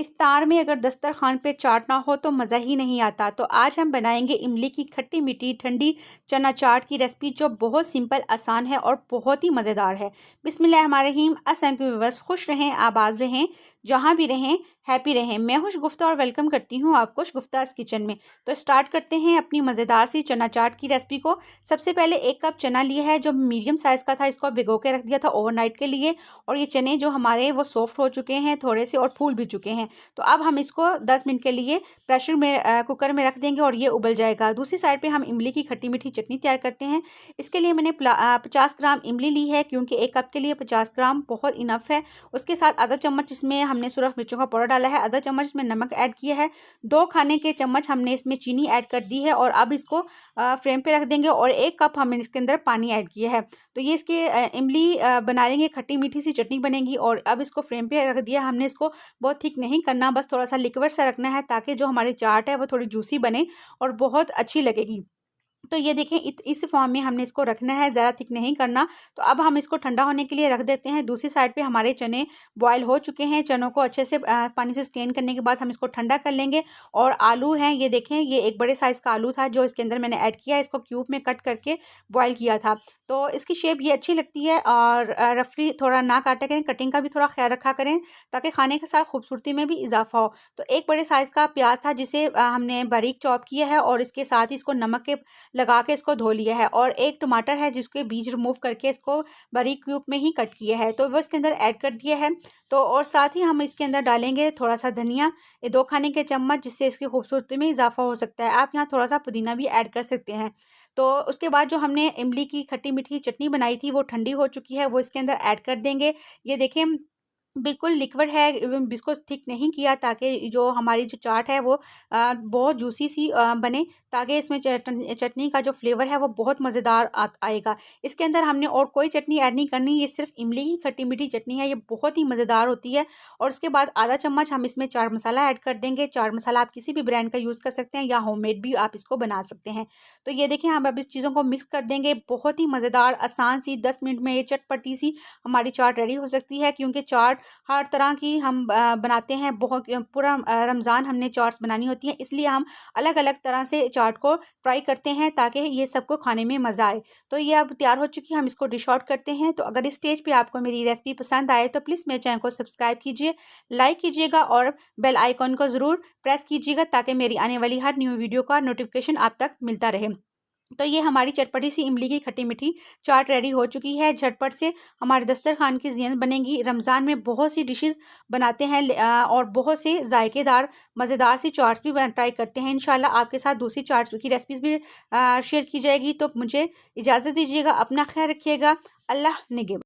इफ्तार में अगर दस्तरखान पे चाट ना हो तो मज़ा ही नहीं आता। तो आज हम बनाएंगे इमली की खट्टी मीठी ठंडी चना चाट की रेसिपी, जो बहुत सिंपल, आसान है और बहुत ही मज़ेदार है। बिस्मिल्लाहिर्रहमानिर्रहीम। अस्सलाम व्यूअर्स, खुश रहें, आबाद रहें, जहाँ भी रहें, हैप्पी रहें। मैं खुश गुफ्ता और वेलकम करती हूँ आपको गुफ्ताज किचन में। तो स्टार्ट करते हैं अपनी मज़ेदार सी चना चाट की रेसिपी को। सबसे पहले 1 कप चना लिया है, जो मीडियम साइज़ का था। इसको भिगो के रख दिया था ओवरनाइट के लिए, और ये चने जो हमारे वो सॉफ्ट हो चुके हैं थोड़े से, और फूल भी चुके हैं। तो अब हम इसको 10 मिनट के लिए प्रेशर में कुकर में रख देंगे और ये उबल जाएगा। दूसरी साइड पे हम इमली की खट्टी मीठी चटनी तैयार करते हैं। इसके लिए मैंने 50 ग्राम इमली ली है, क्योंकि 1 कप के लिए 50 ग्राम बहुत इनफ है। उसके साथ आधा चम्मच इसमें हमने सुरख मिर्चों का पाउडर डाला है, आधा चम्मच इसमें नमक ऐड किया है, 2 खाने के चम्मच हमने इसमें चीनी ऐड कर दी है। और अब इसको फ्लेम पे रख देंगे, और 1 कप हमने इसके अंदर पानी ऐड किया है। तो ये इसके इमली बना लेंगे, खट्टी मीठी सी चटनी बनेगी। और अब इसको फ्लेम पे रख दिया हमने। इसको बहुत थिक नहीं करना, बस थोड़ा सा लिक्विड सा रखना है, ताकि जो हमारी चाट है वो थोड़ी जूसी बने और बहुत अच्छी लगेगी। तो ये देखें, इस फॉर्म में हमने इसको रखना है, ज़्यादा थिक नहीं करना। तो अब हम इसको ठंडा होने के लिए रख देते हैं। दूसरी साइड पे हमारे चने बॉयल हो चुके हैं। चनों को अच्छे से पानी से स्ट्रेन करने के बाद हम इसको ठंडा कर लेंगे। और आलू हैं, ये देखें, ये एक बड़े साइज़ का आलू था जो इसके अंदर मैंने ऐड किया। इसको क्यूब में कट करके बॉयल किया था। तो इसकी शेप ये अच्छी लगती है। और रफली थोड़ा ना काटा करें, कटिंग का भी थोड़ा ख्याल रखा करें, ताकि खाने के साथ खूबसूरती में भी इजाफा हो। तो एक बड़े साइज़ का प्याज था, जिसे हमने बारीक चॉप किया है, और इसके साथ ही इसको नमक के लगा के इसको धो लिया है। और 1 टमाटर है, जिसके बीज रिमूव करके इसको बारीक क्यूब में ही कट किया है, तो वो इसके अंदर ऐड कर दिया है। तो और साथ ही हम इसके अंदर डालेंगे थोड़ा सा धनिया, ये 2 खाने के चम्मच, जिससे इसकी खूबसूरती में इजाफा हो सकता है। आप यहाँ थोड़ा सा पुदीना भी ऐड कर सकते हैं। तो उसके बाद जो हमने इमली की खट्टी मीठी चटनी बनाई थी, वो ठंडी हो चुकी है, वो इसके अंदर ऐड कर देंगे। ये देखें, बिल्कुल लिक्विड है, इसको थिक नहीं किया, ताकि जो हमारी जो चाट है वो बहुत जूसी सी बने, ताकि इसमें चटनी का जो फ्लेवर है वो बहुत मज़ेदार आएगा। इसके अंदर हमने और कोई चटनी ऐड नहीं करनी, ये सिर्फ इमली की खट्टी मीठी चटनी है, ये बहुत ही मज़ेदार होती है। और उसके बाद आधा चम्मच हम इसमें चाट मसाला ऐड कर देंगे। चाट मसाला आप किसी भी ब्रांड का यूज़ कर सकते हैं, या होममेड भी आप इसको बना सकते हैं। तो ये देखें, हम अब इस चीज़ों को मिक्स कर देंगे। बहुत ही मज़ेदार, आसान सी, 10 मिनट में ये चटपटी सी हमारी चाट रेडी हो सकती है। क्योंकि चाट हर तरह की हम बनाते हैं, बहुत पूरा रमज़ान हमने चाट्स बनानी होती हैं, इसलिए हम अलग अलग तरह से चाट को ट्राई करते हैं, ताकि ये सबको खाने में मज़ा आए। तो ये अब तैयार हो चुकी है, हम इसको डिश आउट करते हैं। तो अगर इस स्टेज पे आपको मेरी रेसिपी पसंद आए तो प्लीज़ मेरे चैनल को सब्सक्राइब कीजिए, लाइक कीजिएगा, और बेल आइकॉन को ज़रूर प्रेस कीजिएगा, ताकि मेरी आने वाली हर न्यू वीडियो का नोटिफिकेशन आप तक मिलता रहे। तो ये हमारी चटपटी सी इमली की खट्टी मीठी चाट रेडी हो चुकी है। झटपट से हमारे दस्तरखान की ज़ीनत बनेगी। रमज़ान में बहुत सी डिशेस बनाते हैं, और बहुत से जायकेदार मज़ेदार सी चाट्स भी ट्राई करते हैं। इंशाल्लाह आपके साथ दूसरी चाट्स की रेसिपीज़ भी शेयर की जाएगी। तो मुझे इजाज़त दीजिएगा, अपना ख्याल रखिएगा। अल्लाह निगहबान।